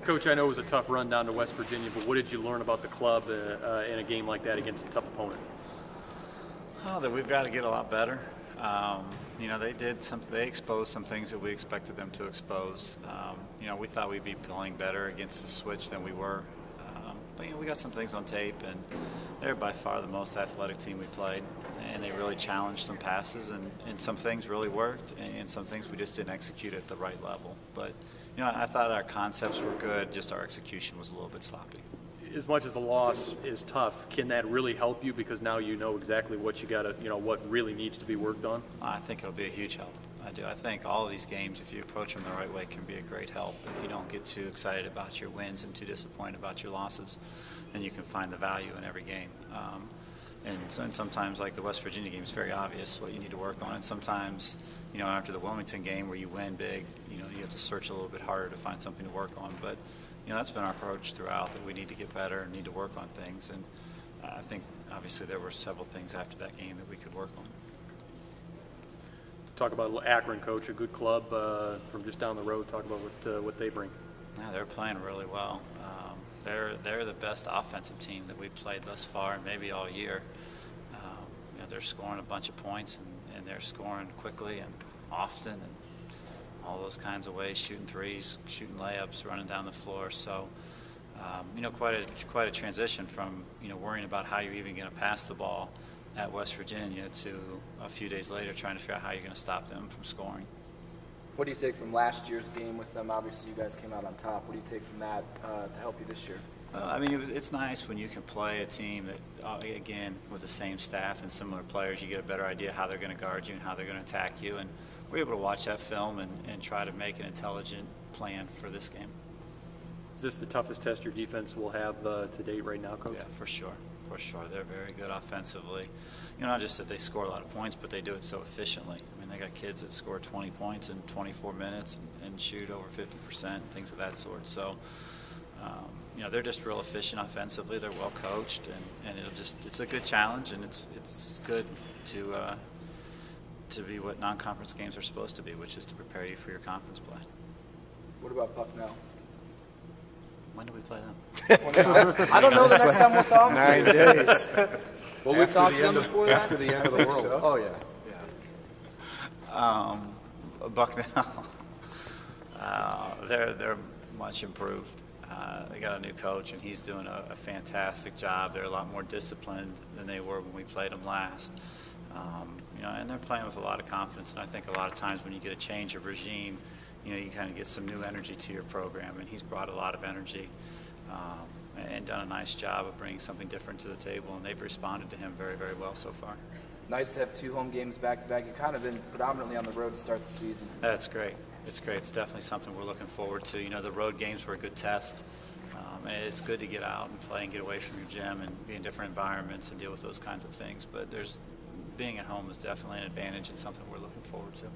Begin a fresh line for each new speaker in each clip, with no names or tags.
Coach, I know it was a tough run down to West Virginia, but what did you learn about the club in a game like that against a tough opponent?
Oh, that we've got to get a lot better. You know, they exposed some things that we expected them to expose. You know, we thought we'd be playing better against the switch than we were. But, you know, we got some things on tape, and they're by far the most athletic team we played. And they really challenged some passes, and some things really worked, and some things we just didn't execute at the right level. But, you know, I thought our concepts were good, just our execution was a little bit sloppy.
As much as the loss is tough, can that really help you because now you know exactly what you got to, you know, what really needs to be worked on?
I think it'll be a huge help. I do. I think all of these games, if you approach them the right way, can be a great help. If you don't get too excited about your wins and too disappointed about your losses, then you can find the value in every game. And sometimes, like the West Virginia game, it's very obvious what you need to work on. And sometimes, you know, after the Wilmington game where you win big, you know, you have to search a little bit harder to find something to work on. But, you know, that's been our approach throughout, that we need to get better and need to work on things. And I think, obviously, there were several things after that game that we could work on.
Talk about Akron, Coach, a good club from just down the road. Talk about what they bring.
Yeah, they're playing really well. They're the best offensive team that we've played thus far, and maybe all year. You know, they're scoring a bunch of points, and they're scoring quickly and often, and all those kinds of ways, shooting threes, shooting layups, running down the floor. So, you know, quite a transition from, you know, worrying about how you're even going to pass the ball at West Virginia to a few days later trying to figure out how you're going to stop them from scoring.
What do you take from last year's game with them? Obviously, you guys came out on top. What do you take from that to help you this year?
I mean, it's nice when you can play a team that, again, with the same staff and similar players, you get a better idea how they're going to guard you and how they're going to attack you. And we're able to watch that film and try to make an intelligent plan for this game.
Is this the toughest test your defense will have to date right now, Coach?
Yeah, for sure. For sure. They're very good offensively. You know, not just that they score a lot of points, but they do it so efficiently. I mean, they got kids that score 20 points in 24 minutes and shoot over 50% and things of that sort. So, you know, they're just real efficient offensively. They're well coached, and it's a good challenge, and it's good to be what non-conference games are supposed to be, which is to prepare you for your conference play.
What about Bucknell?
When do we play them?
I don't know the next time we'll talk.
9 days.
Well, we talked to them before that?
After the end of the world.
So.
Oh, yeah.
Bucknell, they're much improved. They got a new coach, and he's doing a fantastic job. They're a lot more disciplined than they were when we played them last. You know, and they're playing with a lot of confidence. And I think a lot of times when you get a change of regime, you know, you kind of get some new energy to your program, and he's brought a lot of energy and done a nice job of bringing something different to the table, and they've responded to him very, very well so far.
Nice to have 2 home games back-to-back. You've kind of been predominantly on the road to start the season.
That's great. It's great. It's definitely something we're looking forward to. You know, the road games were a good test, and it's good to get out and play and get away from your gym and be in different environments and deal with those kinds of things. But being at home is definitely an advantage and something we're looking forward to.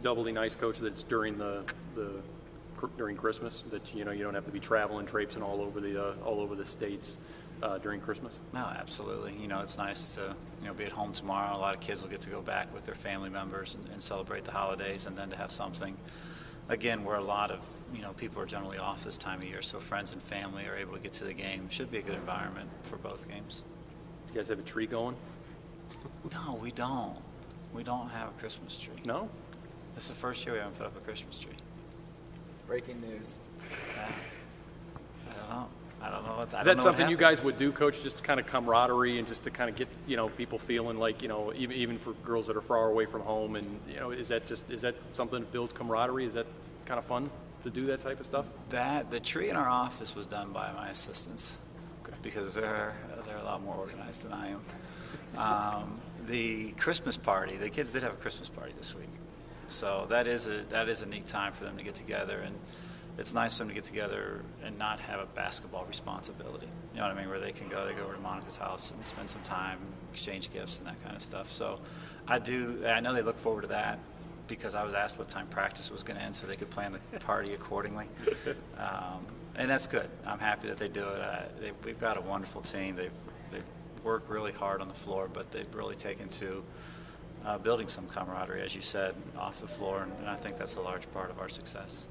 Doubly nice, Coach, that it's during during Christmas, that you know you don't have to be traveling, traipsing all over the states during Christmas.
No, absolutely. You know, it's nice to be at home tomorrow. A lot of kids will get to go back with their family members and celebrate the holidays, and then to have something again where a lot of people are generally off this time of year, so friends and family are able to get to the game. Should be a good environment for both games.
You guys have a tree going?
No, we don't. We don't have a Christmas tree.
No?
It's the first year we haven't put up a Christmas tree.
Breaking news.
Yeah. I don't know what.
Is that something you guys would do, Coach, just to kind of camaraderie and just to kind of get people feeling like even for girls that are far away from home, and is that something that builds camaraderie? Is that kind of fun to do that type of stuff?
The tree in our office was done by my assistants,
okay, because
they're a lot more organized than I am. The Christmas party, the kids did have a Christmas party this week, so that is a neat time for them to get together, and it's nice for them to get together and not have a basketball responsibility. You know what I mean? Where they go over to Monica's house and spend some time, exchange gifts and that kind of stuff. So I know they look forward to that because I was asked what time practice was going to end so they could plan the party accordingly. And that's good. I'm happy that they do it. We've got a wonderful team. They've worked really hard on the floor, but they've really taken to building some camaraderie, as you said, off the floor, and I think that's a large part of our success.